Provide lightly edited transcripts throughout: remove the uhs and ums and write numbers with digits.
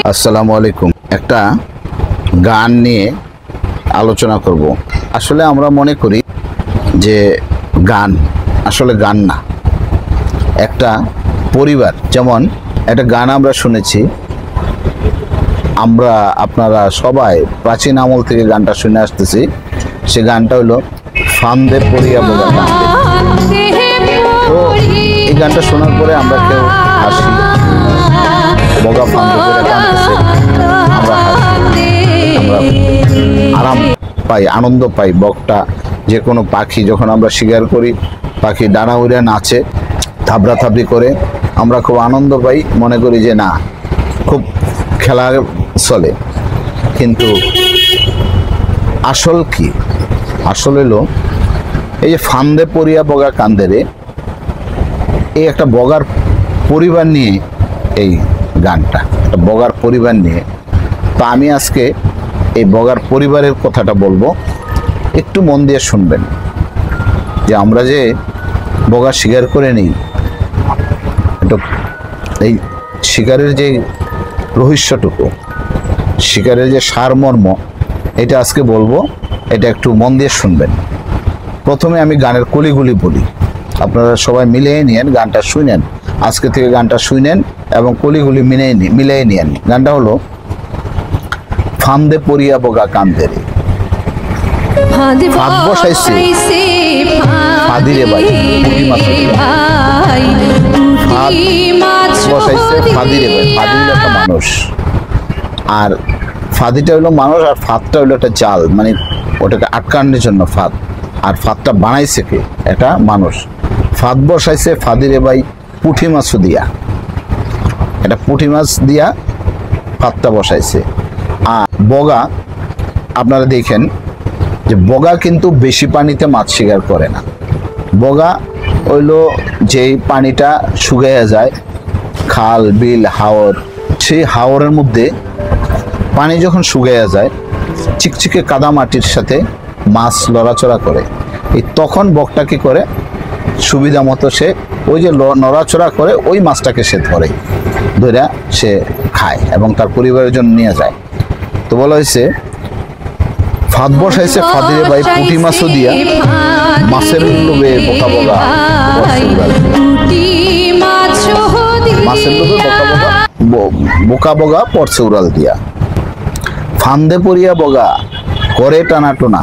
আসসালামু আলাইকুম। একটা গান নিয়ে আলোচনা করব। আসলে আমরা মনে করি যে গান আসলে গান না, একটা পরিবার। যেমন একটা গান আমরা শুনেছি, আপনারা সবাই প্রাচীন আমল থেকে গানটা শুনে আসতেছি। সে গানটা হলো ফান্দে পড়িয়া বোগা কান্দে। তো এই গানটা শোনার পরে আমরা কেউ হাসি, বগা ফান্দে পড়ে কাঁদতেছে, আমরা হাসি, আমরা আরাম পাই, আনন্দ পাই। বকটা যে কোনো পাখি যখন আমরা শিকার করি, পাখি ডানা উড়ে নাচে, থাবড়া থাবড়ি করে, আমরা খুব আনন্দ পাই, মনে করি যে না খুব খেলা চলে। কিন্তু আসল কি? আসল হলো এই যে ফান্দে পড়িয়া বগা কান্দেরে, এই একটা বগার পরিবার নিয়ে এই গানটা, একটা বগার পরিবার নিয়ে। তো আমি আজকে এই বগার পরিবারের কথাটা বলবো, একটু মন দিয়ে শুনবেন। যে আমরা যে বগা শিকার করে নিই, একটু এই শিকারের যে রহস্যটুকু, শিকারের যে সারমর্ম, এটা আজকে বলবো, এটা একটু মন দিয়ে শুনবেন। প্রথমে আমি গানের কলিগুলি বলি, আপনারা সবাই মিলিয়ে নিয়েন, গানটা শুনেন, আজকে থেকে গানটা শুনেন এবং কলিগুলি মিলিয়ে নিয়েন। গানটা হলো ফান্দে পড়িয়া বগা কান্দেরে, ফাঁদ বসাইছে ফাঁদিরে ভাই, বসাইছে ফাঁদিরে ভাই। ফাঁদি হলো একটা মানুষ, আর ফাঁদিটা হলো মানুষ, আর ফাঁদটা হলো একটা জাল, মানে ওটাকে আটকানোর জন্য ফাঁদ। আর ফাঁদটা বানাইছে কে? এটা মানুষ। ফাঁদ বসাইছে ফাঁদিরে ভাই পুঁটি মাছ দিয়া, এটা পুঁটি মাছ দিয়া ফাঁদটা বসাইছে। আর বগা, আপনারা দেখেন যে বগা কিন্তু বেশি পানিতে মাছ শিকার করে না। বগা হইলো যেই পানিটা শুকাইয়া যায়, খাল বিল হাওর, সেই হাওরের মধ্যে পানি যখন শুকাইয়া যায়, চিকচিকে কাদা মাটির সাথে মাছ লড়াচড়া করে। এই তখন বকটা কি করে, সুবিধা মতো সে ওই যে নড়াচড়া করে ওই মাছটাকে সে ধরে সে খায় এবং তার পরিবারের জন্য নিয়ে যায়। তো বলা হয়েছে ফাঁদ বসাইছে ফাঁদিরে ভাই পুঁটি মাছও দিয়া, মাছের লোভে বোকা বগা মাছের লোভে বোকা বগা পড়ছে উড়াল দিয়া। ফান্দে পড়িয়া বগা করে টানা টোনা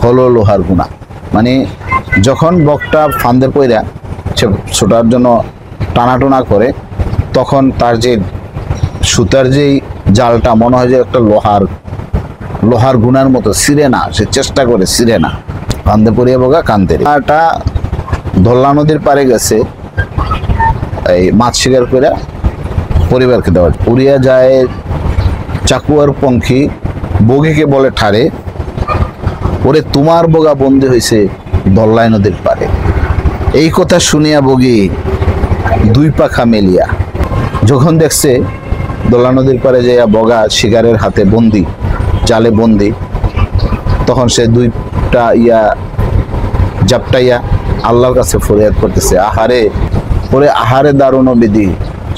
হলো লোহার গুণা। মানে যখন বকটা ফান্দে পড়িয়া সে ছোটার জন্য টানাটোনা করে, তখন তার যে সুতার যেই জালটা মনে হয় যে একটা লোহার গুণার মতো ছিঁড়ে না, সে চেষ্টা করে ছিঁড়ে না। ফান্দে পড়িয়া বগা কান্দের। এটা ধল্লা নদীর পাড়ে গেছে এই মাছ শিকার করে পরিবারকে দেওয়া। উড়িয়া যায় চাকুয়ার পঙ্খী, বগিকে বলে ঠারে, ওরে তোমার বগা বন্দী হয়েছে ধল্লাই নদীর পাড়ে। এই কথা শুনিয়া বগি দুই পাখা মেলিয়া, যখন দেখছে দোলা নদীর পাড়ে যে বগা শিকারের হাতে বন্দি, জালে বন্দি, তখন সে দুইটা জাপটাইয়া আল্লাহর কাছে ফরিয়াদ করতেছে, আহারে ওরে আহারে দারুণ বিধি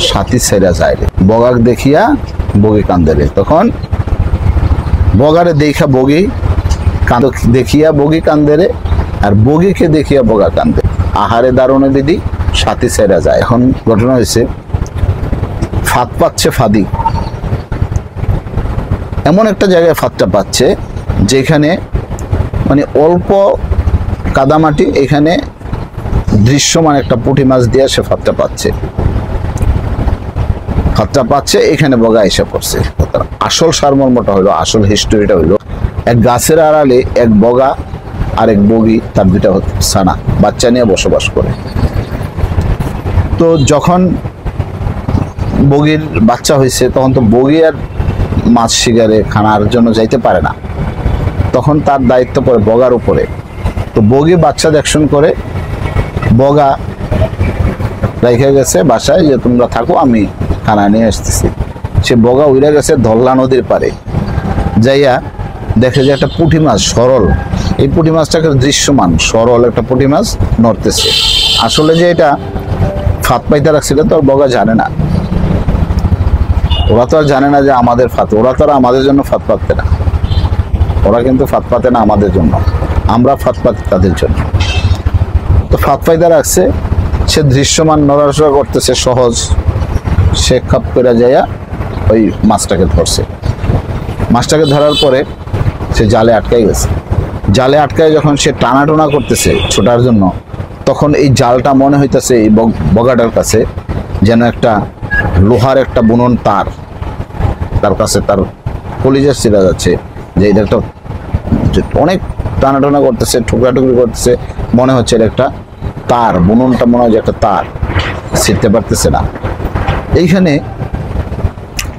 সাথী ছেড়া যায় রে। বগাক দেখিয়া বগি কান্দে রে। তখন বগারে দেখা বগি দেখিয়া বগি কান্দে রে, আর বগিকে দেখিয়া বগা কান্দে। আহারে দারুণ বিধি সাথী ছেড়া যায়। এখন ঘটনা হয়েছে, ফাঁদ পাচ্ছে ফাঁদি, এমন একটা জায়গায় ফাঁদটা পাচ্ছে যেখানে মানে অল্প কাদামাটি, এখানে দৃশ্যমান একটা পুঁটি মাছ দিয়ে সে ফাঁদটা পাচ্ছে, এখানে বগা এসে পড়ছে। আসল সারমর্মটা হইলো, আসল হিস্টোরিটা হইলো, এক গাছের আড়ালে এক বগা আর এক বগি, তার দুইটা ছানা বাচ্চা নিয়ে বসবাস করে। তো যখন বগির বাচ্চা হয়েছে, তখন তো বগি আর মাছ শিকারে খানার জন্য যাইতে পারে না, তখন তার দায়িত্ব পড়ে বগার উপরে। তো বগি বাচ্চা দেখশন করে, বগা রেখে গেছে বাসায় যে তোমরা থাকো, আমি খানা নিয়ে আসতেছি। সে বগা উড়ে গেছে ধল্লা নদীর পারে, যাইয়া দেখে যে একটা পুঁটি মাছ সরল, এই পুঁটি মাছটাকে দৃশ্যমান সরল একটা পুঁটি মাছ নড়তেছে। আসলে যে এটা ফাঁদ পাইতে রাখছিল তো বগা জানে না। ওরা তো আর জানে না যে আমাদের ফাঁদ, ওরা তো আর আমাদের জন্য ফাঁদ পাতবে না, ওরা কিন্তু ফাঁদ পাতে না আমাদের জন্য, আমরা ফাঁদ পাতি তাদের জন্য। তো ফাঁদ পাইতে রাখছে, সে দৃশ্যমান নড়াচড়া করতেছে সহজ, সে খাপ করে যাইয়া ওই মাছটাকে ধরছে। মাছটাকে ধরার পরে সে জালে আটকাই গেছে। জালে আটকায় যখন সে টানাটোনা করতেছে ছোটার জন্য, তখন এই জালটা মনে হইতেছে এই বগাটার কাছে যেন একটা লোহার একটা বুনন তার, তার কাছে তার কলিজা ছিঁড়া যাচ্ছে, যে এটা একটা অনেক টানাটোনা করতেছে, টুকরাটুকরি করতেছে, মনে হচ্ছে এটা একটা তার, বুননটা মনে হয় যে একটা তার, ছিঁড়তে পারতেছে না। এইখানে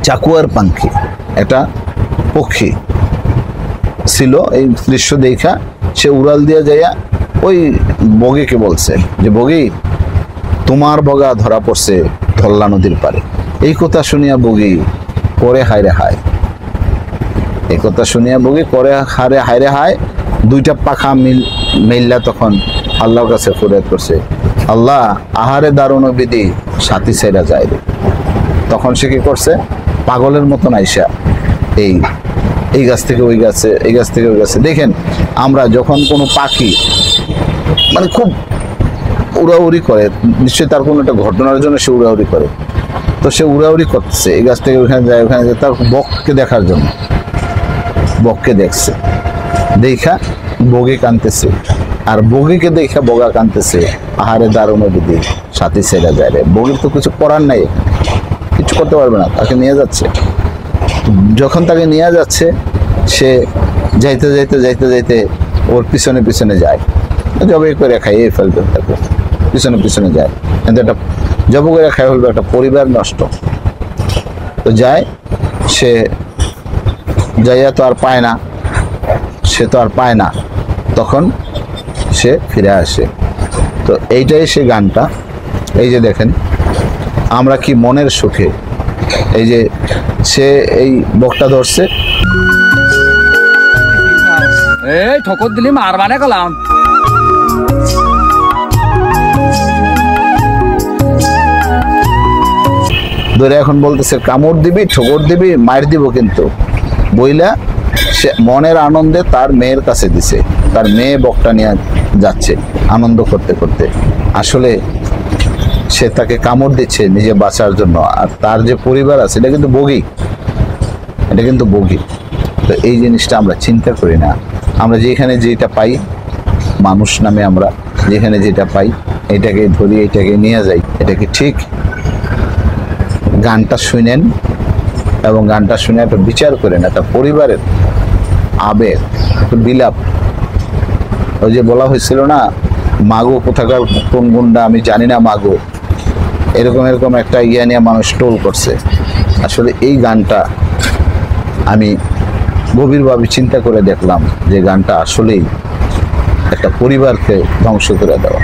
চাকুয়ার পাখি একটা পক্ষী ছিল, এই দৃশ্য দেখা সে উড়াল দিয়ে যাইয়া ওই বগিকে বলছে যে বগি, তোমার বগা ধরা পড়ছে ধল্লা নদীর পারে। এই কথা শুনিয়া বগি করে হায়রে হায়, এই কথা শুনিয়া বগি করে হায়রে হায়, দুইটা পাখা মিল্লা তখন আল্লাহর কাছে ফরিয়াদ করছে, আল্লাহ আহারে দারুণ বিধি সাথী ছেড়া যায় রে। তখন সে কি করছে, পাগলের মতন আইসা এই গাছ থেকে ওই গাছে, এই গাছ থেকে ওই গাছে। দেখেন আমরা যখন কোনো পাখি মানে খুব উড়াউড়ি করে, নিশ্চয়ই তার কোনো একটা ঘটনার জন্য সে উড়াউড়ি করে, তো সে উড়াউড়ি করতেছে, এই গাছ থেকে ওইখানে যায়, ওখানে যায়, তার বককে দেখার জন্য। বককে দেখছে, দেখা বগি কানতেছে, আর বগিকে দেখা বগা কানতেছে, আহারে দারুণ বিধি সাথী ছেড়া যায় রে। বগির তো কিছু করার নাই, কিছু করতে পারবে না, তাকে নিয়ে যাচ্ছে। যখন তাকে নিয়ে যাচ্ছে, সে যাইতে যাইতে যাইতে যাইতে ওর পিছনে পিছনে যায়, জবে করে খাইয়ে ফেলবে, তাকে পিছনে পিছনে যায়, কিন্তু একটা জব করে খাই ফেলবে, একটা পরিবার নষ্ট। তো যায়, সে যাইয়া তো আর পায় না, সে তো আর পায় না, তখন সে ফিরে আসে। তো এইটাই সে গানটা। এই যে দেখেন আমরা কি মনের সুখে, এই যে সে এই বকটা ধরছে, এই ঠকর দিলি মারবানে গেলাম। ধরে এখন বলতেছে কামড় দিবি, ঠোকর দিবি, মার দিব কিন্তু, বইলা সে মনের আনন্দে তার মেয়ের কাছে দিছে, তার মেয়ে বকটা নিয়ে যাচ্ছে আনন্দ করতে করতে। আসলে সে তাকে কামড় দিচ্ছে নিজে বাঁচার জন্য, আর তার যে পরিবার আছে এটা কিন্তু বগি, এটা কিন্তু বগি। তো এই জিনিসটা আমরা চিন্তা করি না, আমরা যেখানে যেটা পাই, মানুষ নামে আমরা যেখানে যেটা পাই এটাকে ধরি, এটাকে নিয়ে যাই। এটা কি ঠিক? গানটা শুনেন এবং গানটা শুনে একটা বিচার করেন, একটা পরিবারের আবেগ, বিলাপ। ওই যে বলা হয়েছিল না, মাগো কোথাকার কোন গুন্ডা আমি জানি না মাগো, এরকম এরকম একটা ইয়া নিয়ে মানুষ টোল করছে। আসলে এই গানটা আমি গভীরভাবে চিন্তা করে দেখলাম যে গানটা আসলেই একটা পরিবারকে ধ্বংস করে দেওয়া।